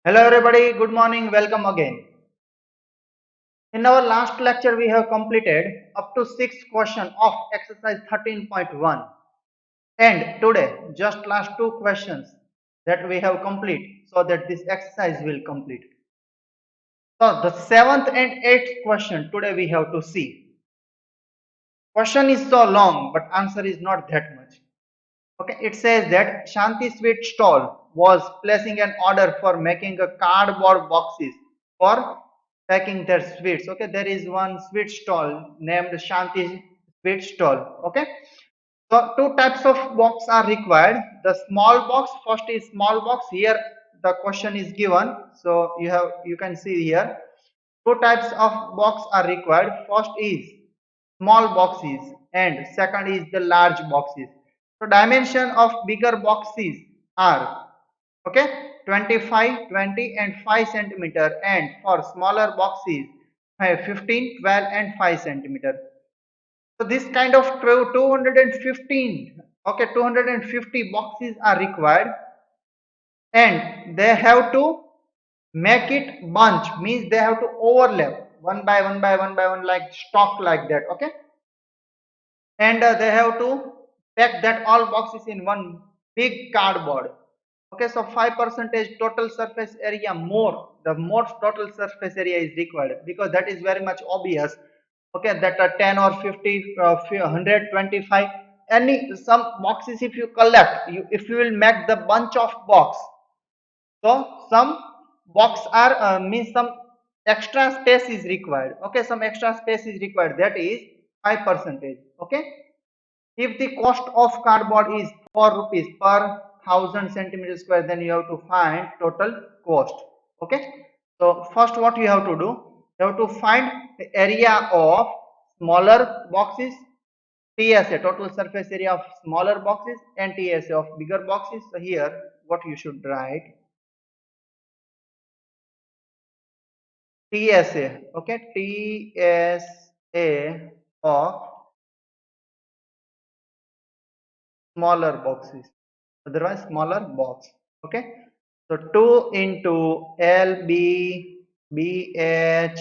Hello everybody, good morning, welcome again. In our last lecture, we have completed up to 6 questions of exercise 13.1. And today, just last 2 questions that we have complete so that this exercise will complete. So the 7th and 8th question today we have to see. Question is so long, but answer is not that much. Okay, it says that Shanti Sweet Stall was placing an order for making a cardboard boxes for packing their sweets. Okay, there is one sweet stall named Shanti Sweet Stall. Okay, so two types of box are required. The small box, first is small box. Here the question is given, so you can see here two types of box are required. First is small boxes and second is the large boxes. So dimension of bigger boxes are okay 25, 20 and 5 centimeter, and for smaller boxes 15, 12 and 5 centimeter. So this kind of 215, okay, 250 boxes are required, and they have to make it bunch, means they have to overlap one by one by one by one, like stock like that. Okay, and they have to pack that all boxes in one big cardboard. Okay, so 5% total surface area more, the more total surface area is required, because that is very much obvious. Okay, that 10 or 50, 125, any some boxes if you collect, if you will make the bunch of box, so some box are means some extra space is required. Okay, some extra space is required, that is 5%. Okay, if the cost of cardboard is 4 rupees per 1000 centimeter square, then you have to find total cost. Okay, so first what you have to do, you have to find the area of smaller boxes, TSA, total surface area of smaller boxes, and TSA of bigger boxes. So here what you should write, TSA, okay, TSA of smaller boxes, otherwise smaller box. Okay, so 2 into LB, BH,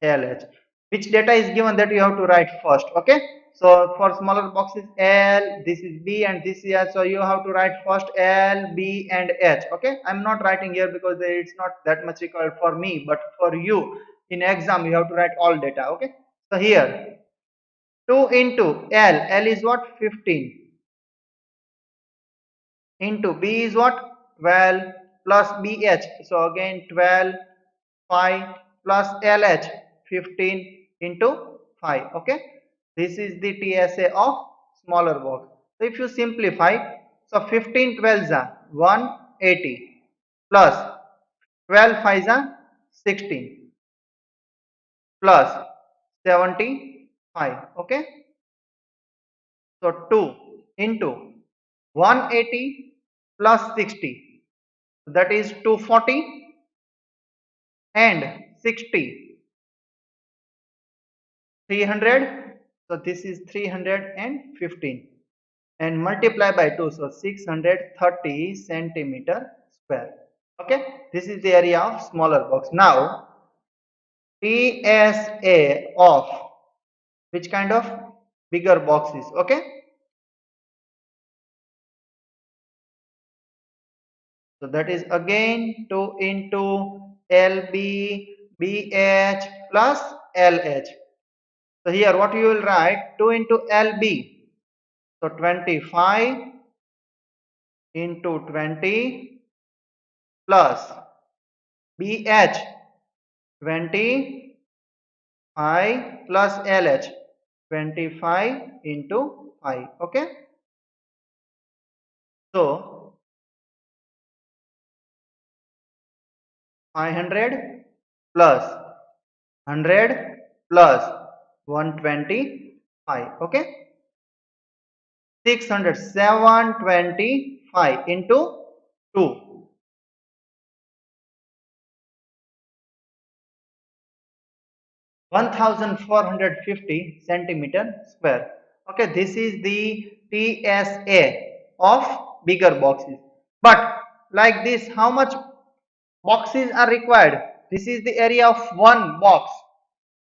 LH. Which data is given, that you have to write first. Okay, so for smaller boxes L, this is B and this is H, so you have to write first L, B and H. Okay, I'm not writing here because it's not that much required for me, but for you in exam you have to write all data. Okay, so here 2 into L is what, 15, into B is what, 12, plus BH, so again 12, 5 plus LH, 15 into 5. Okay, this is the TSA of smaller box. So if you simplify, so 15 12s are 180 plus 12 5s are 16 plus 75. Okay, so 2 into 180 plus 60, that is 240, and 60, 300, so this is 315, and multiply by 2, so 630 centimeter square. Okay, this is the area of smaller box. Now TSA of which kind of bigger boxes? Okay, so that is again 2 into LB, BH plus LH. So here what you will write, 2 into LB, so 25 into 20 plus BH, 25 plus LH, 25 into 5. Okay, so 500 plus 100 plus 125. Okay, 600, 725 into 2, 1450 centimeter square. Okay, this is the TSA of bigger boxes. But like this, how much boxes are required. This is the area of one box,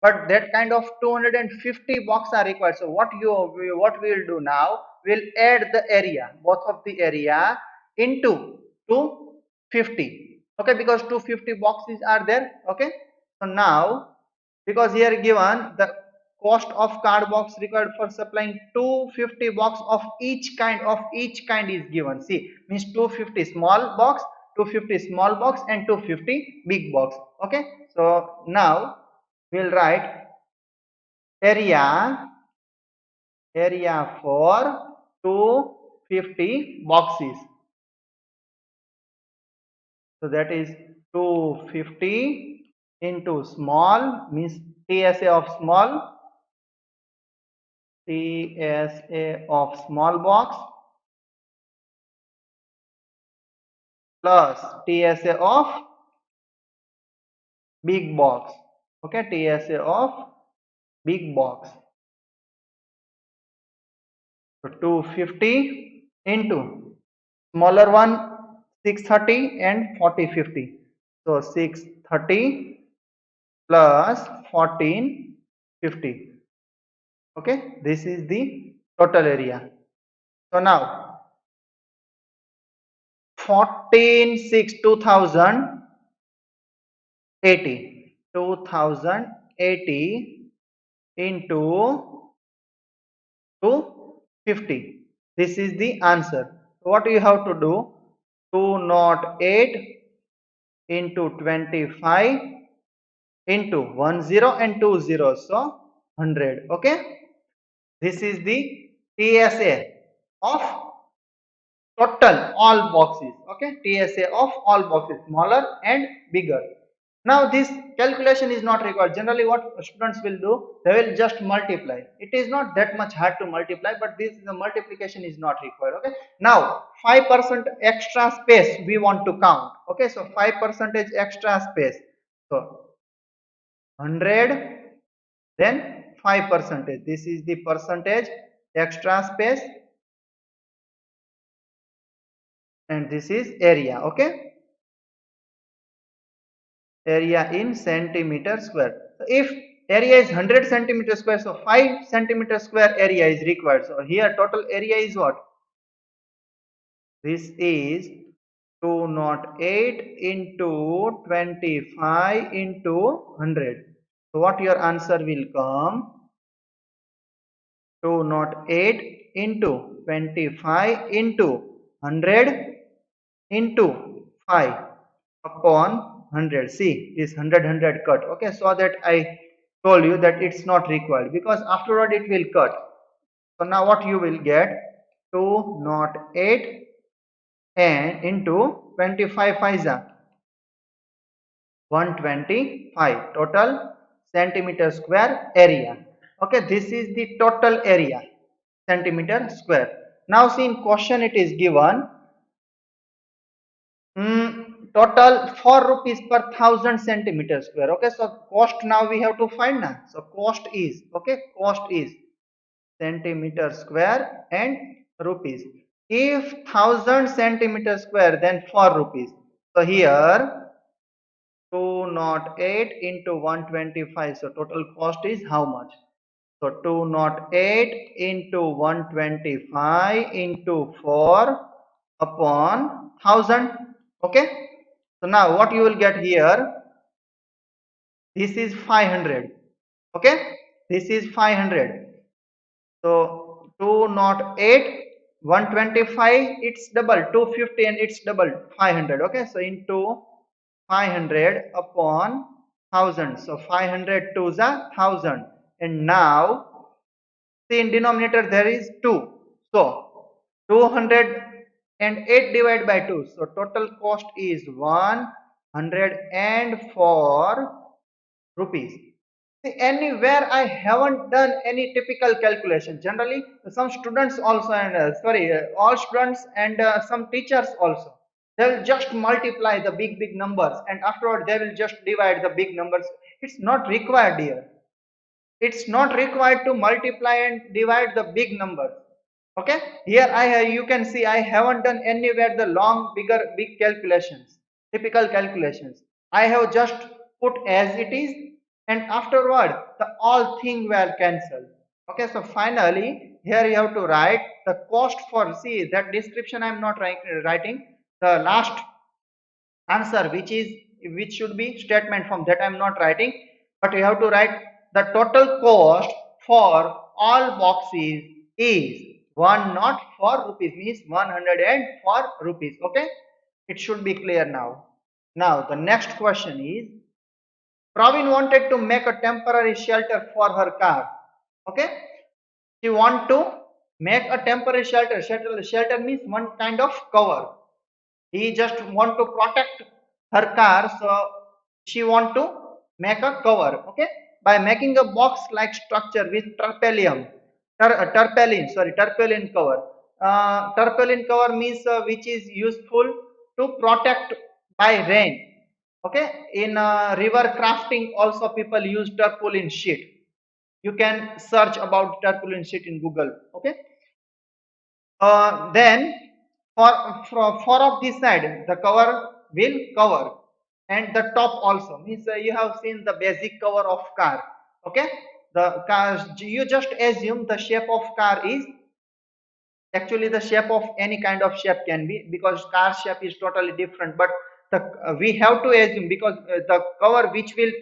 but that kind of 250 boxes are required. So what we will do now, we'll add the area, both of the area into 250. Okay, because 250 boxes are there. Okay, so now, because here given the cost of card box required for supplying 250 box of each kind is given. See, means 250 small box, 250 small box, and 250 big box. Okay, so now we'll write area for 250 boxes. So that is 250 into small, means TSA of small, TSA of small box, plus TSA of big box. Okay, TSA of big box. So 250 into smaller one 630 and 4050. So 630 plus 1450. Okay, this is the total area. So now 14 6 2080 into 250. This is the answer. So what you have to do? 208 into 25 into 10 and 20, so 100. Okay, this is the TSA of total all boxes. Okay, TSA of all boxes, smaller and bigger. Now this calculation is not required. Generally what students will do, they will just multiply. It is not that much hard to multiply, but this the multiplication is not required. Okay, now 5% extra space we want to count. Okay, so 5% extra space, so 100, then 5%. This is the percentage extra space, and this is area. Okay, area in centimeter square. So if area is 100 centimeter square, so 5 centimeter square area is required. So here total area is what? This is 208 into 25 into 100. So what your answer will come? 208 into 25 into 100 into 5 upon 100. See, this 100 cut. Okay, so that I told you that it's not required, because afterward it will cut. So now what you will get? 208 and into 25 5 125 total centimeter square area. Okay, this is the total area, centimeter square. Now see, in question it is given total 4 rupees per 1000 centimeter square. Okay, so cost now we have to find now. So cost is, okay, cost is centimeter square and rupees. If 1000 centimeter square, then 4 rupees. So here 208 into 125, so total cost is how much? So 208 into 125 into 4 upon 1000. Okay, so now what you will get here? This is 500. Okay, this is 500. So 208, 125, it's double 250, and it's double 500. Okay, so into 500 upon 1000. So 500 to the 1000, and now see, in denominator there is 2. So 208 divided by 2. So total cost is 104 rupees. See, anywhere I haven't done any typical calculation. Generally, some students also, and all students and some teachers also, they will just multiply the big numbers, and afterward they will just divide the big numbers. It's not required here. It's not required to multiply and divide the big numbers. Okay, here you can see I haven't done anywhere the long big calculations. typical calculations. I have just put as it is, and afterward the all thing were cancelled. Okay, so finally here you have to write the cost for, see that description I am not writing, the last answer which should be statement from that I am not writing, but you have to write the total cost for all boxes is 104 rupees, means 104 rupees. Okay, it should be clear now. Now the next question is, Praveen wanted to make a temporary shelter for her car. Okay, she want to make a temporary shelter. Shelter means one kind of cover. He just want to protect her car, so she want to make a cover. Okay, by making a box like structure with tarpaulin cover. Tarpaulin cover means which is useful to protect by rain. Okay, in river crafting also people use tarpaulin sheet. You can search about tarpaulin sheet in Google. Okay, then for of this side the cover will cover, and the top also means you have seen the basic cover of car. Okay, the car, you just assume the shape of car is actually the shape of any kind of shape can be, because car shape is totally different, but the we have to assume because the cover which will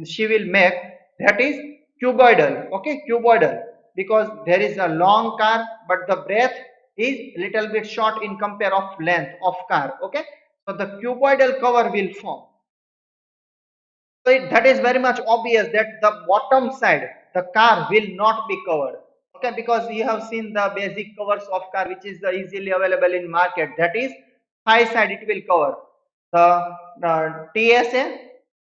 she will make, that is cuboidal. Okay, cuboidal, because there is a long car but the breadth is little bit short in compare of length of car. Okay, so the cuboidal cover will form. So that is very much obvious that the bottom side, the car will not be covered. Okay, because you have seen the basic covers of car which is easily available in market. That is high side it will cover. The TSA,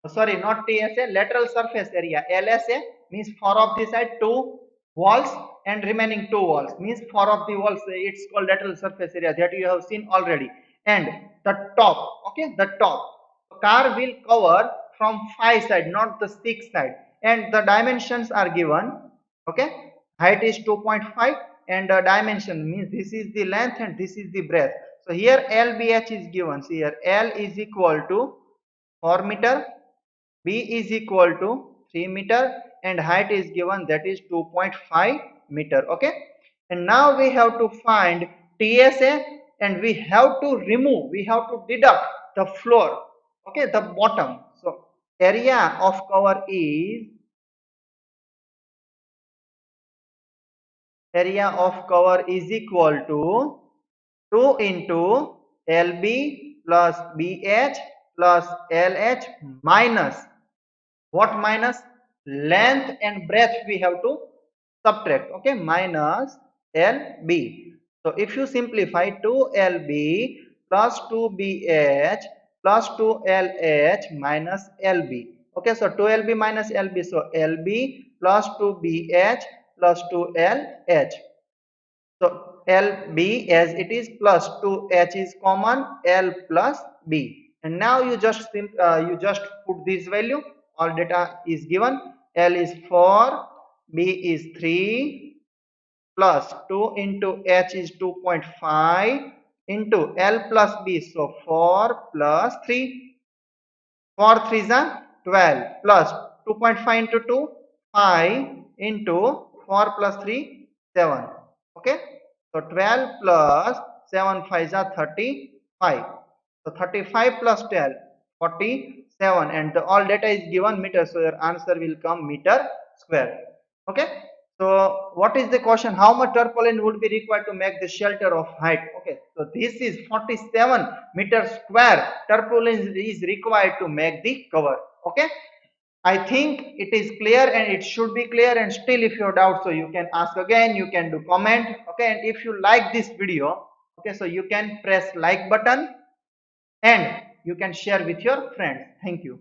sorry not TSA, lateral surface area, LSA means four of the side two walls and remaining two walls means four of the walls. It's called lateral surface area, that you have seen already. And the top, okay, the top car will cover from 5 side, not the 6 side, and the dimensions are given. Okay, height is 2.5 and the dimension means this is the length and this is the breadth. So here LBH is given. See here, L is equal to 4 meter, B is equal to 3 meter, and height is given, that is 2.5 meter. Okay, and now we have to find TSA, and we have to remove, we have to deduct the floor. Okay, the bottom. So area of cover is, equal to 2 into LB plus BH plus LH minus, what minus, length and breadth we have to subtract. Okay, minus LB. So if you simplify, 2LB plus 2BH plus 2LH minus LB. Okay, so 2LB minus LB, so LB plus 2BH plus 2LH. So LB as it is plus 2H is common, L plus B. And now you just put this value, all data is given. L is 4, B is 3 plus 2 into H is 2.5 into L plus B, so 4 plus 3. 4 3 is 12 plus 2.5 into 2, 5 into 4 plus 3, 7. Okay, so 12 plus 7 5 is 35. So 35 plus 12, 47, and the all data is given meter, so your answer will come meter square. Okay, so what is the question? How much tarpaulin would be required to make the shelter of height? Okay, so this is 47 meter square tarpaulin is required to make the cover. Okay, I think it is clear and it should be clear, and still if you have doubt, so you can ask again, you can do comment. Okay, and if you like this video, okay, so you can press like button and you can share with your friends. Thank you.